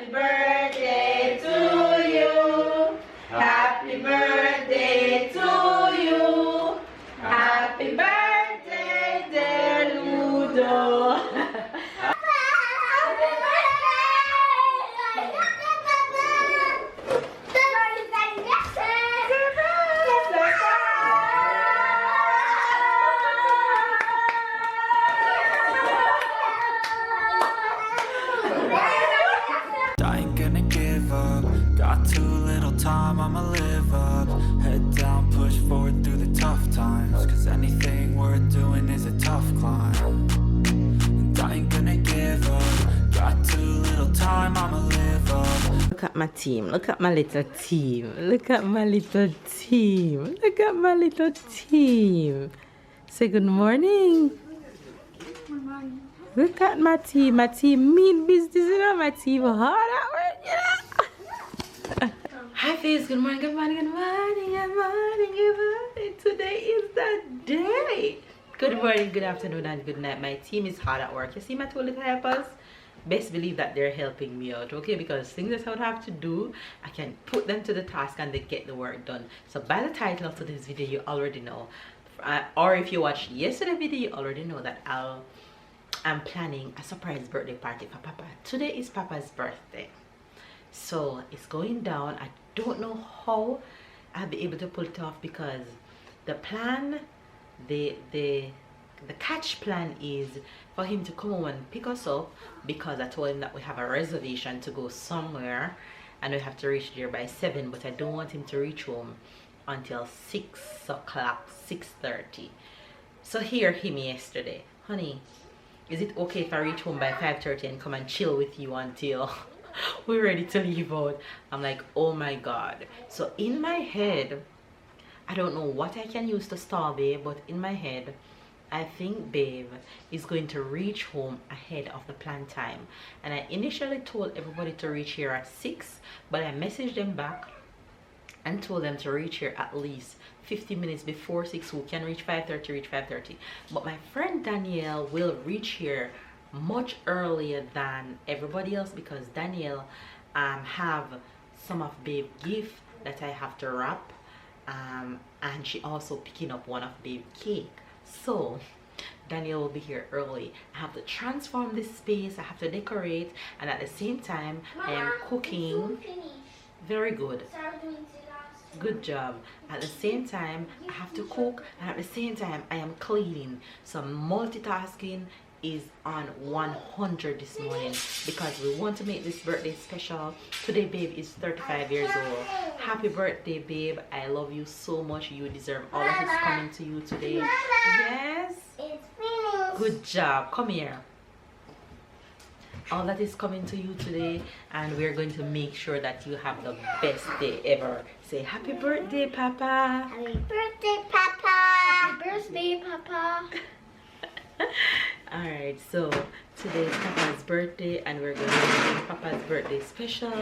birthday to you. Happy birthday to you. Happy birthday, dear Ludo. Time I'ma live up, head down, push forward through the tough times, cause anything worth doing is a tough climb, and I ain't gonna give up, got too little time, I'ma live up. Look at my team, look at my little team, look at my little team, look at my little team. Say good morning. Good morning. Look at my team mean business, you know, my team hard at work, you know. Hi face, good morning, good morning, good morning, good morning, good morning. Today is the day. Good morning, good afternoon, and good night. My team is hard at work. You see my two little helpers? Best believe that they're helping me out, okay? Because things that I would have to do, I can put them to the task and they get the work done. So by the title of today's video, you already know. Or if you watched yesterday's video, you already know that I'm planning a surprise birthday party for Papa. Today is Papa's birthday. So it's going down. I don't know how I'll be able to pull it off, because the plan, the catch plan is for him to come home and pick us up, because I told him that we have a reservation to go somewhere and we have to reach there by 7, but I don't want him to reach home until 6 o'clock, 6:30. So he heard him yesterday, honey, is it okay if I reach home by 5:30 and come and chill with you until we're ready to leave out? I'm like, oh my god. So in my head, I don't know what I can use to stall babe, but in my head I think babe is going to reach home ahead of the planned time. And I initially told everybody to reach here at 6, but I messaged them back and told them to reach here at least 50 minutes before 6. Who can reach 5:30, reach 5:30. But my friend Danielle will reach here much earlier than everybody else, because Danielle have some of babe gift that I have to wrap, and she also picking up one of babe cake. So Danielle will be here early. I have to transform this space, I have to decorate, and at the same time I am cooking. Very good, good job. At the same time I have to cook, and at the same time I am cleaning. So multitasking is on 100 this morning, because we want to make this birthday special. Today babe is 35 years old. Happy birthday babe, I love you so much. You deserve all that is coming to you today. Yes, it's finished. Good job, come here. All that is coming to you today, and we're going to make sure that you have the best day ever. Say happy birthday Papa. Happy birthday Papa. Happy birthday Papa. Alright, so today is Papa's birthday, and we're going to make Papa's birthday special,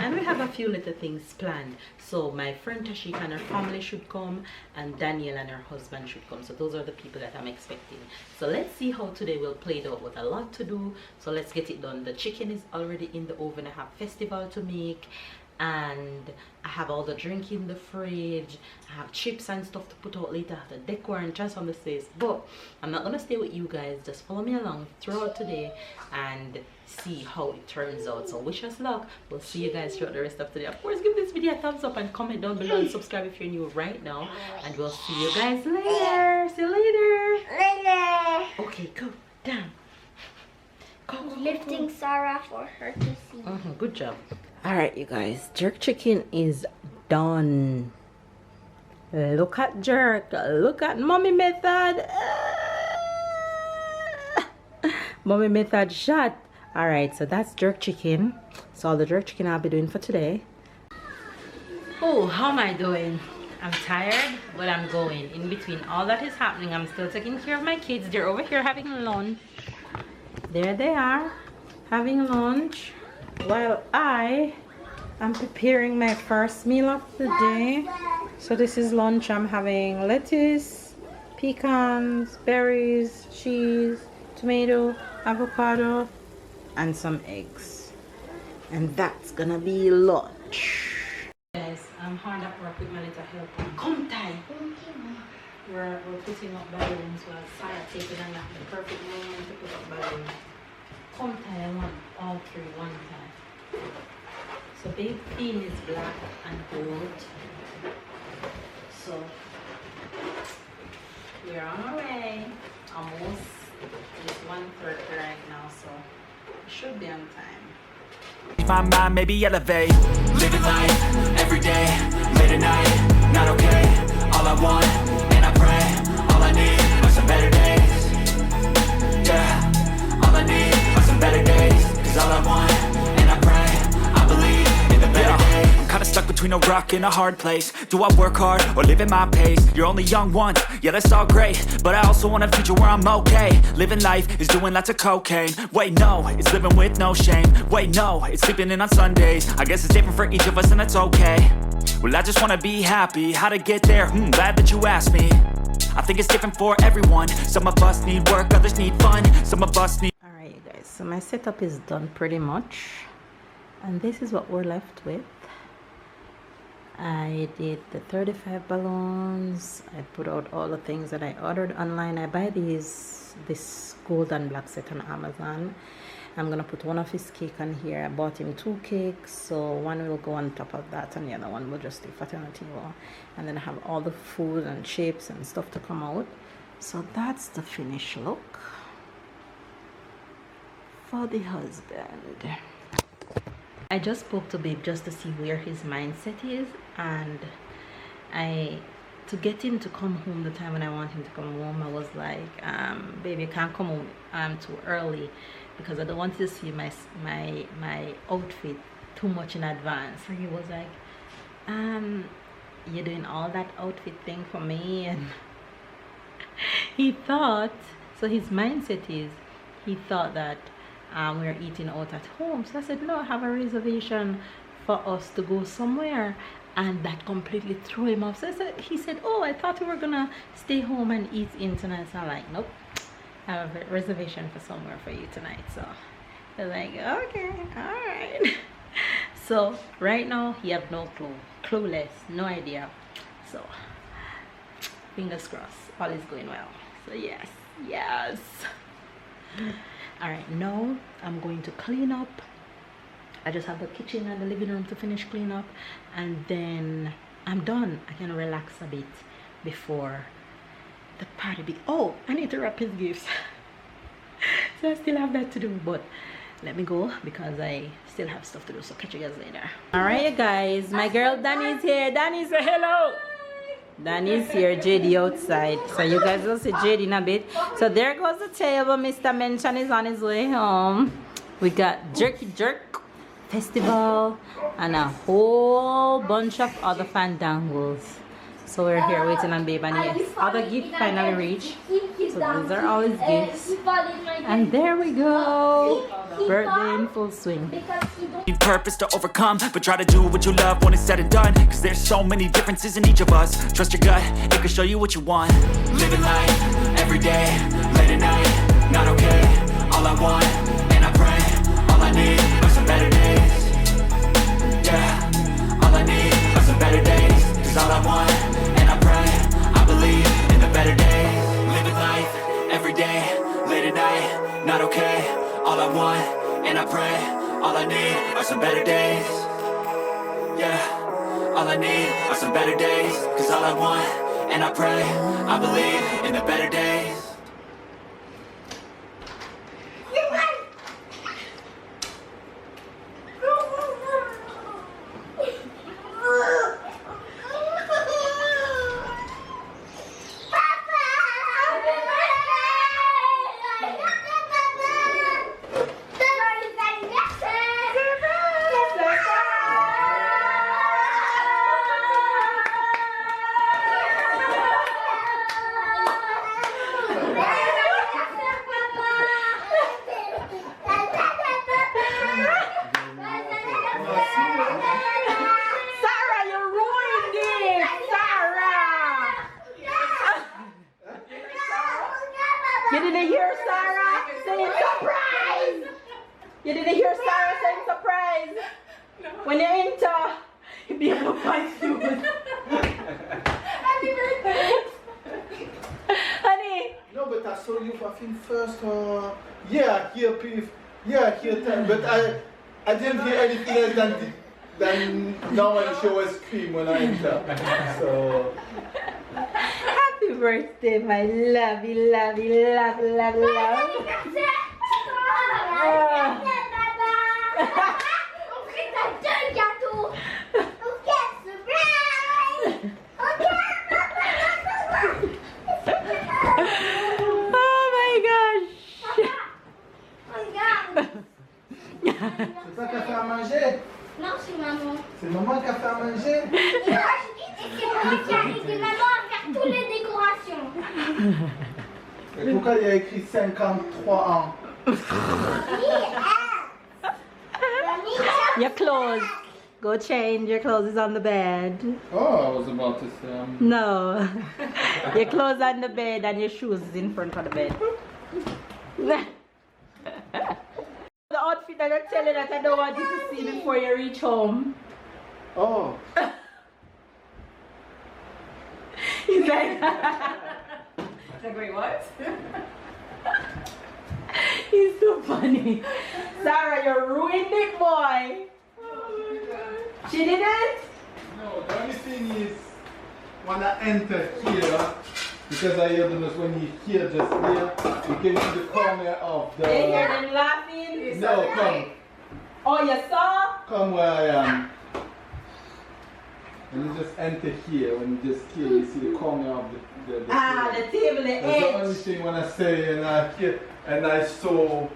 and we have a few little things planned. So my friend Tashika and her family should come, and Danielle and her husband should come. So those are the people that I'm expecting. So let's see how today will play out. With a lot to do, so let's get it done. The chicken is already in the oven. I have festival to make, and I have all the drink in the fridge. I have chips and stuff to put out later. I have to decor and transform the space. But I'm not gonna stay with you guys. Just follow me along throughout today and see how it turns out. So wish us luck. We'll see you guys throughout the rest of today. Of course, give this video a thumbs up and comment down below and subscribe if you're new right now. And we'll see you guys later. See you later. Later. Okay, go down. Go, Lifting Sarah for her to see. Good job. Alright you guys, jerk chicken is done. Look at jerk, look at mommy method. Mommy method shot. Alright, so that's jerk chicken. So all the jerk chicken I'll be doing for today. Oh, how am I doing? I'm tired, but I'm going. In between all that is happening, I'm still taking care of my kids. They're over here having lunch. There they are, having lunch, while I am preparing my first meal of the day. So this is lunch. I'm having lettuce, pecans, berries, cheese, tomato, avocado, and some eggs. And that's gonna be lunch. Guys, I'm hard at work with my little helper. Come time. We're putting up balloons while Sarah taking on the perfect moment to put up balloons. Come time, I want all three one time. So big theme is black and gold. So we're on our way. Almost. It's 1:30 right now, so we should be on time. My mind, maybe elevate. Living life, every day, late at night, not okay. All I want, and I pray, all I need are some better days. Yeah, all I need are some better days. Cause all I want, and I pray, I believe in the better days. I'm kinda stuck between a rock and a hard place. Do I work hard, or live at my pace? You're only young once, yeah that's all great, but I also want a future where I'm okay. Living life is doing lots of cocaine. Wait no, it's living with no shame. Wait no, it's sleeping in on Sundays. I guess it's different for each of us and that's okay. Well I just wanna be happy, how to get there? Glad that you asked me. I think it's different for everyone. Some of us need work, others need fun. Some of us need... Alright you guys, so my setup is done pretty much. And this is what we're left with. I did the 35 balloons. I put out all the things that I ordered online. I buy this gold and black set on Amazon. I'm gonna put one of his cake on here. I bought him 2 cakes, so one will go on top of that and the other one will just stay fat on the table. And then I have all the food and shapes and stuff to come out. So that's the finished look for the husband. I just spoke to Babe just to see where his mindset is, and to get him to come home the time when I want him to come home, I was like, baby, you can't come home too early because I don't want you to see my outfit too much in advance. So he was like, you're doing all that outfit thing for me, and he thought, so his mindset is, he thought that we're eating out at home. So I said, no, I have a reservation for us to go somewhere, and that completely threw him off. So he said, oh, I thought we were gonna stay home and eat in tonight. So I'm like, nope, I have a reservation for somewhere for you tonight. So they're like, okay, all right. So right now he have no clue, clueless, no idea. So fingers crossed, all is going well. So yes. All right, now I'm going to clean up. I just have the kitchen and the living room to finish clean up, and then I'm done. I can relax a bit before the party begins. Oh, I need to wrap his gifts. So I still have that to do, but let me go because I still have stuff to do. So catch you guys later. All right, you guys, my girl Danny's here. Danny, say hello. Danny's here, JD outside. So you guys will see JD in a bit. So there goes the table. Mr. Mention is on his way home. We got Jerky Jerk Festival and a whole bunch of other fandangles. So we're here waiting on Babe, and yes, other gift finally reached. So these are all his gifts. And there we go. Birthday in full swing. Need purpose to overcome, but try to do what you love when it's said and done. Cause there's so many differences in each of us. Trust your gut, it can show you what you want. Living life, every day, late at night, not okay. All I want, and I pray, all I need are some better days. Yeah, all I need are some better days. Cause all I want, and I pray, I believe in the better days. Living life, every day, late at night, not okay. All I want, and I pray, all I need are some better days. Yeah, all I need are some better days. Cause all I want, and I pray, I believe in the better days. when you enter, you be able to find food. Happy birthday. Honey. No, but I saw you, I think, first, yeah, here, here, time, but I didn't hear anything else than normally she always scream when I enter. So. Happy birthday, my lovey, lovey, love, love, love. On fait ta deux gâteaux. Ok, surprise. Ok. Oh my gosh. Regarde. C'est toi qui as fait à manger? Non, c'est maman. C'est maman qui a fait à manger? Et c'est maman qui a aidé maman à faire toutes les décorations. Et pourquoi il y a écrit 53 ans? Your clothes. Go change. Your clothes is on the bed. Oh, I was about to say. No. Your clothes on the bed and your shoes is in front of the bed. The outfit that I'm telling that I don't want you to see before you reach home. Oh. He's like, wait, what? He's so funny. Sarah, you ruined it, boy. She didn't? No, the only thing is when I enter here, because I hear them when you hear just here, you can see the corner of the. You hear them laughing? No, come. Oh, you saw? Come where I am. When you just enter here, when you just here, you see the corner of the Ah, table. the table, the That's the only edge. thing when I say and I hear and I saw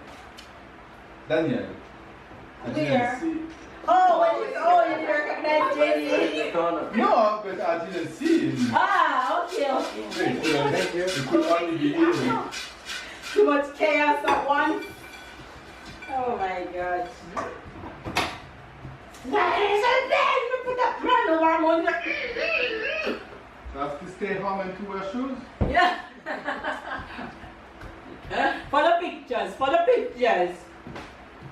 Daniel. I didn't Where? see. Oh, you didn't recognize Jenny. No, but I didn't see him. Ah, okay. It could only be him. Too much chaos at once. Oh my God. Put that man over So I have to stay home and to wear shoes? Yeah. For the pictures, for the pictures.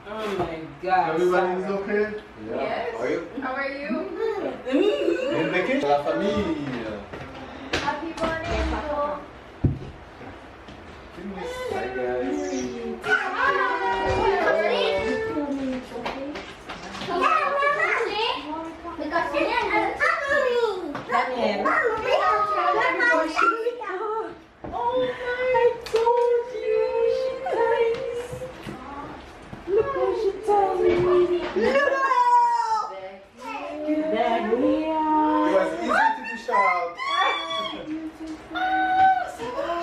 Oh my God. Everybody is okay? Yes. How are you? How are you? In vacation? La famille. Happy birthday, Nico. Hi guys. Daniel. Oh, I told you, she's nice. Look how she tiny. Little. It Daniel. was easy to be sharp.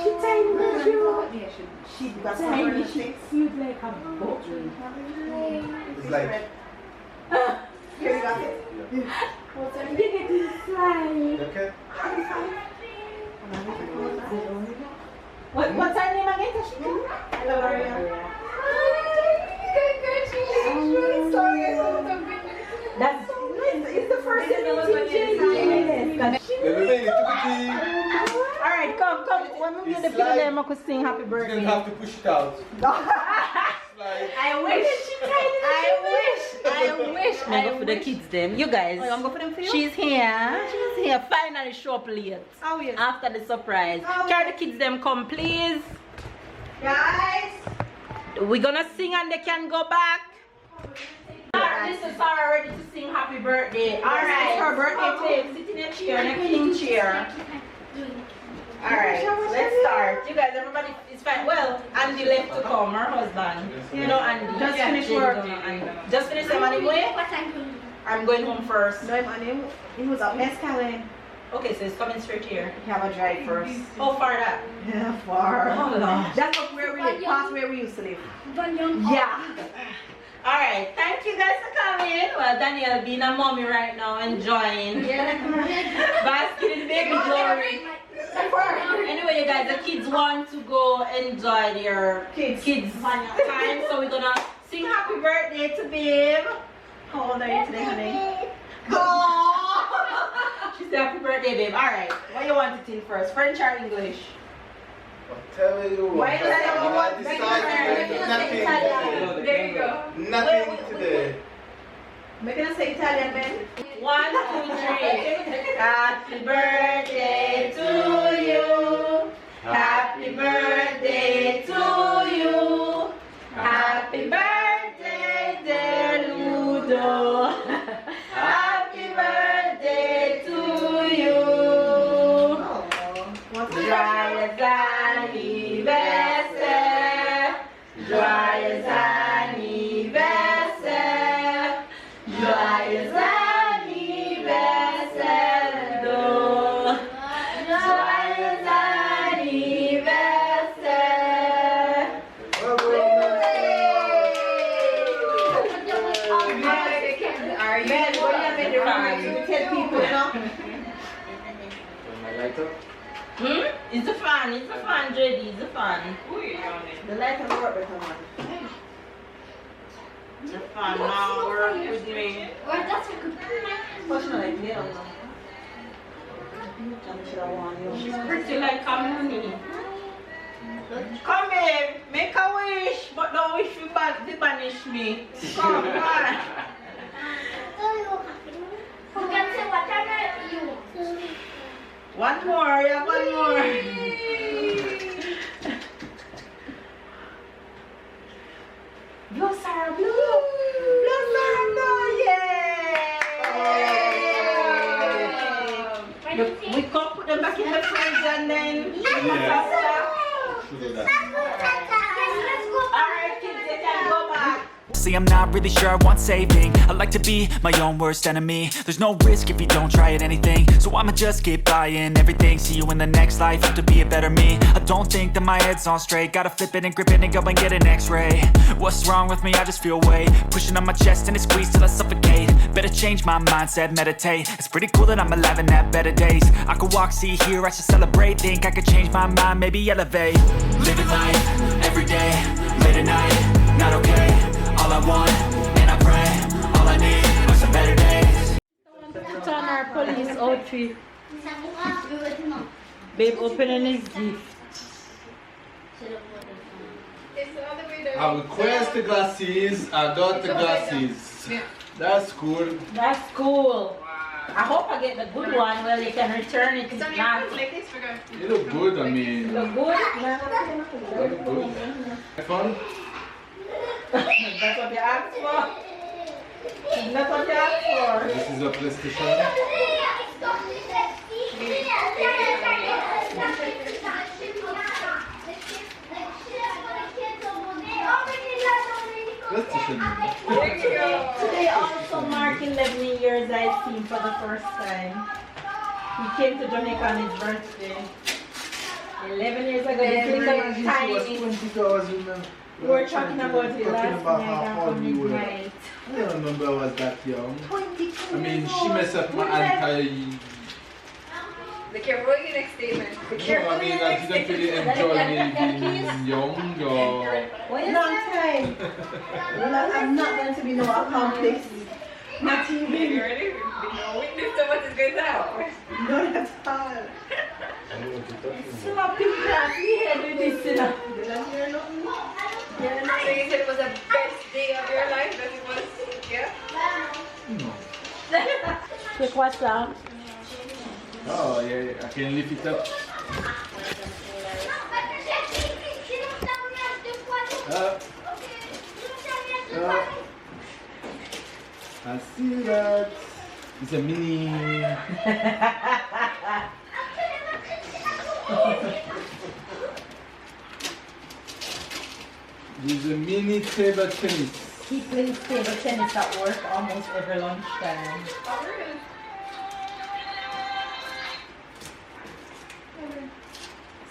She tiny, but you. She Tiny, she cute like a button. It's like. Here you got it. Look at this slide. Okay? What's her name again, Tashika? That's it's the first time. Everybody, look Alright, come. When we get the people there, I could sing happy You birthday. didn't have to push it out. Like, I wish. I go for the kids them. You guys. Oh, you want to go for them for you? She's here. Finally show up late. Oh, yes. After the surprise. Oh, Carry the kids them come, please. Guys. We're gonna sing and they can go back. This is Sarah ready to sing happy birthday. Alright. It's her birthday today. Sit in a chair, in a king chair. Alright, let's start. You guys, everybody is fine. Well, Andy left to come, her husband. You know Andy. Just finished work. Just finished them anyway? I'm going home first. No, my name. He was up mescaline. Okay, so it's coming straight here. You have a drive first. How far that? Yeah, far. Oh, Lord. That's up where we live. Past where we used to live. Yeah. Alright, thank you guys for coming. Well, Danielle being a mommy right now, enjoying. Basking in baby glory. Anyway, you guys, the kids want to go enjoy their kids time, so we're gonna sing happy birthday to Babe. How old are you today, honey? Oh! She said happy birthday, Babe. Alright, what you want to sing first? French or English? tell you what. Why is that you want I decided nothing nothing today. today. There you go. Nothing today. Making us say Italian, man. 1, 2, 3. Happy birthday to you. Happy birthday to you. Happy birthday, dear Ludo. Happy birthday to you. Joyeux anniversaire. Joyeux anniversaire. Joyeux anniversaire, Ludo. Joyeux anniversaire. Man, what do you mean? You're going to tell people, you know? My lighter? It's a fan, JD, it's a fan. The light and work better, man. It's a fan now, work with me. What's not like me, I don't know. She's pretty like Kamuni. Come here, make a wish, but don't wish you back to banish me. Come on. One more, yeah, one more. Blue Sarah, blue. Blue Sarah, blue, yay. We can put them back in the fridge and then Alright kids, they can go back. See, I'm not really sure I want saving. I like to be my own worst enemy. There's no risk if you don't try at anything, so I'ma just keep buying everything. See you in the next life, have to be a better me. I don't think that my head's on straight. Gotta flip it and grip it and go and get an x-ray. What's wrong with me? I just feel weight pushing on my chest and it squeezes till I suffocate. Better change my mindset, meditate. It's pretty cool that I'm alive and have better days. I could walk, see, hear, I should celebrate. Think I could change my mind, maybe elevate. Living life, everyday, late at night, not okay. All I want, and I pray, all I need are some better days. Put on our police outfit. Babe opening his gift. I request the glasses, I got the glasses. That's cool. That's cool. I hope I get the good one where they can return it. It's not. You look good, I mean. The good? You look good. Fun? That's what you asked for. That's what you asked for. This is a PlayStation. PlayStation. Today also marked 11 years I've seen for the first time. He came to Jamaica on his birthday. 11 years ago, this little tiny. We were talking about it last night on midnight. I don't remember I was that young. I mean, she messed up my anti... They can roll your next statement. No, I mean, I didn't really enjoy me being young or... Long time. I'm not going to be no accomplice. Not even. You ready? No witness to what is going to happen. Not at all. Slap him flat in the head with this, you know. Did I hear nothing? Yeah, no. So you said it was the best day of your life, that it was, yeah? No. Quick, what's that? Oh, yeah, I can lift it up. I see that. It's a mini. There's a mini table tennis. He plays table tennis at work almost every lunchtime. Oh, really?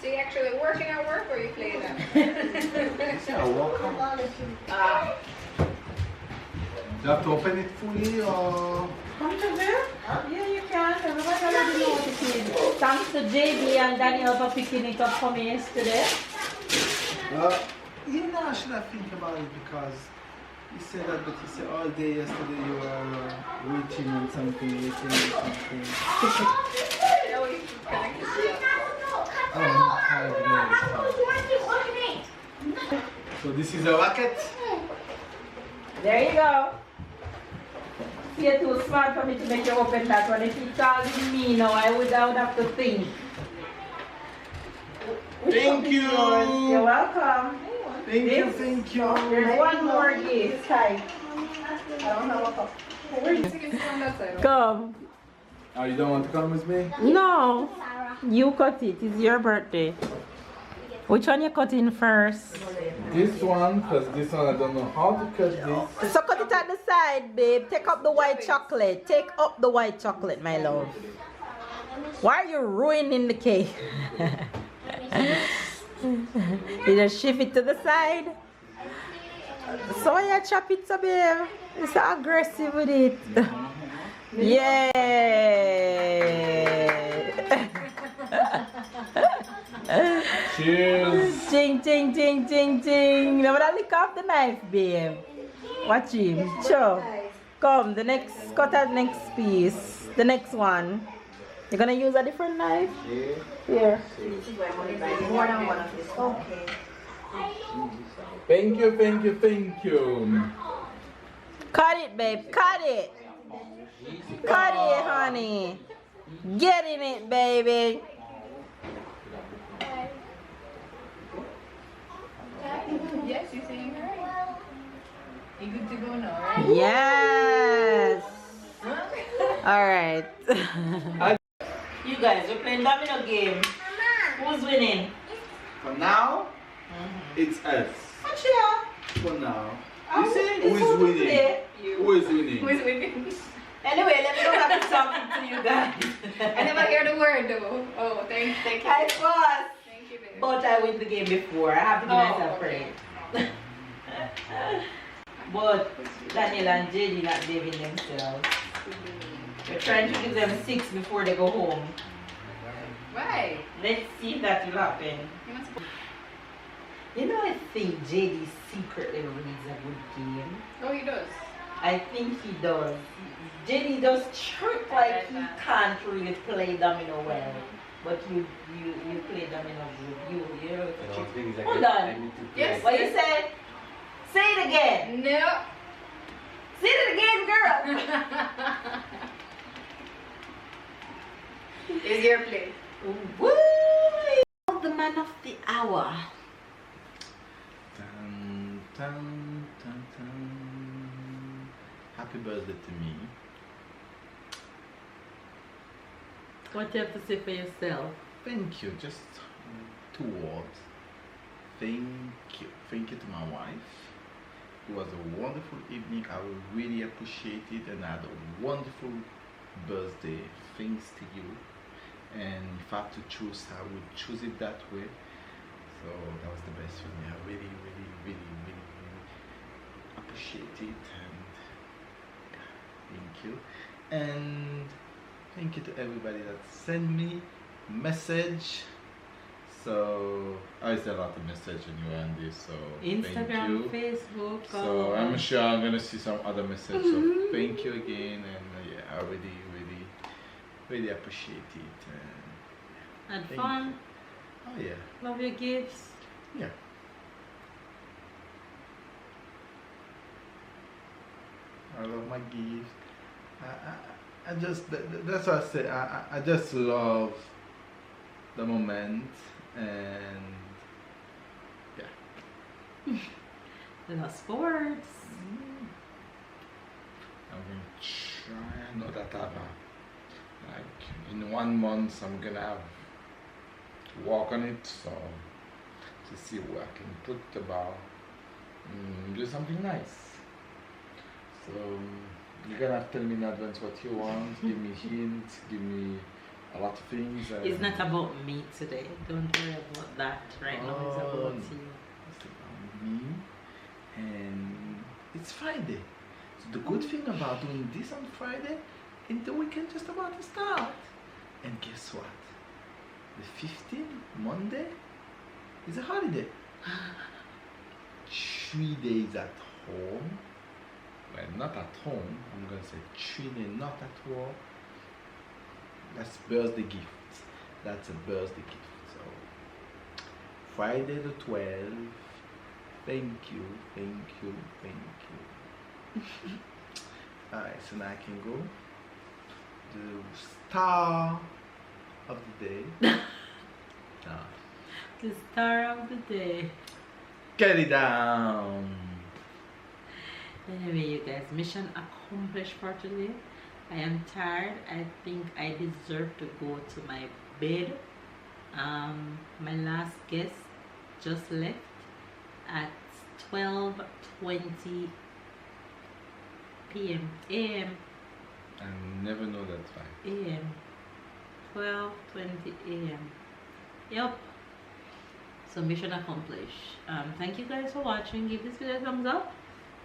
So you actually working at work or you play them? Yeah, welcome. You have to open it fully or? Come to there? Yeah, you can. Everybody already knows what it is. Thanks to JB and Daniel for picking it up for me yesterday. You know, I should have think about it because you said that, but you said all day yesterday you were waiting on something, waiting on something. So this is a racket. There you go. you're too smart for me to make you open that one. If you calling me now, I would have to think. Thank you. You're welcome. Thank you, thank you. There's one more gift. I don't have a cup. Come. Oh, you don't want to come with me? No. You cut it. It's your birthday. Which one you cutting first? This one, because this one I don't know how to cut this. So cut it at the side, babe. Take up the white chocolate. Take up the white chocolate, my love. Why are you ruining the cake? You just shift it to the side. So why you chop it so, babe? It's so aggressive with it. Yeah. Cheers. Ching, ching, ching, ching, ching. Now I lick off the knife, babe. Watch him. Sure. Come, the next, cut out next piece. The next one. You're gonna use a different knife? Here. More than one of this. Okay. Thank you, thank you, thank you. Cut it, babe. Cut it. Cut it, honey. Get in it, baby. Yes, you're saying right. You good to go now, right? Yes. All right. You guys, we're playing domino game. Who's winning? For now, it's us. For now. You say who is winning? Who is winning? Who's winning? Anyway, let me go back to talking to you guys. I never hear the word though. Oh, thank you. I was. Thank you, baby. But I win the game before. I have to give myself okay. credit. But Daniel and JD not giving themselves. We're trying to give them 6 before they go home. Why? Let's see if that will happen. You must- You know, I think JD secretly reads a good game. Oh, he does. I think he does. JD does trick like he can't really play domino well. But you play domino good. You hold on. Yes. What you said? Say it again. No. Say it again, girl. It's your play. Woo! The man of the hour. Dun, dun, dun, dun. Happy birthday to me. What do you have to say for yourself? Thank you. Just 2 words. Thank you. Thank you to my wife. It was a wonderful evening. I really appreciate it, and I had a wonderful birthday. Thanks to you. And if I had to choose, I would choose it that way. So that was the best for me. I really, really, really, really, really appreciate it, and thank you. And thank you to everybody that sent me message. So I still a lot of message anyway on this. So Instagram, thank you. Facebook. So I'm sure I'm gonna see some other message. So thank you again, and yeah, I really, really, really appreciate it. Had Thank fun. you. Oh yeah. Love your gifts. Yeah. I love my gift. I just, that's what I say. I just love the moment, and yeah. The sports. I'm going to try. I know that I've like in 1 month I'm gonna have to work on it, so to see where I can put the ball, do something nice. So you're gonna have to tell me in advance what you want, give me hints, give me a lot of things. It's not about me today. Don't worry about that right now. It's about you. It's about me, and it's Friday. So the good thing about doing this on Friday, in the weekend just about to start. And guess what? The 15th, Monday, is a holiday. 3 days at home. Well, not at home. I'm going to say 3 days not at work. That's birthday gift. That's a birthday gift. So, Friday the 12th. Thank you, thank you, thank you. Alright, so now I can go. The star of the day. The star of the day. Get it down. Anyway, you guys, mission accomplished for today. I am tired. I think I deserve to go to my bed. My last guest just left at 12:20 p.m. a.m. I never know that time. a.m. 12:20 a.m. Yep. So mission accomplished. Thank you guys for watching. Give this video a thumbs up.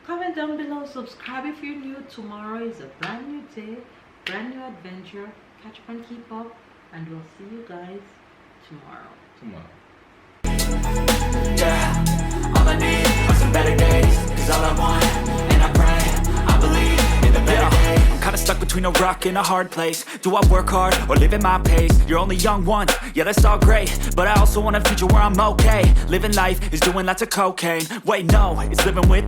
Comment down below. Subscribe if you're new. Tomorrow is a brand new day, brand new adventure. Catch up and keep up, and we'll see you guys tomorrow. Yeah, all I need are some better days. Cause all I want, and I pray, I believe in the better days. I'm kinda stuck between a rock and a hard place. Do I work hard or live at my pace? You're only young once, yeah that's all great, but I also want a future where I'm okay. Living life is doing lots of cocaine. Wait no, it's living with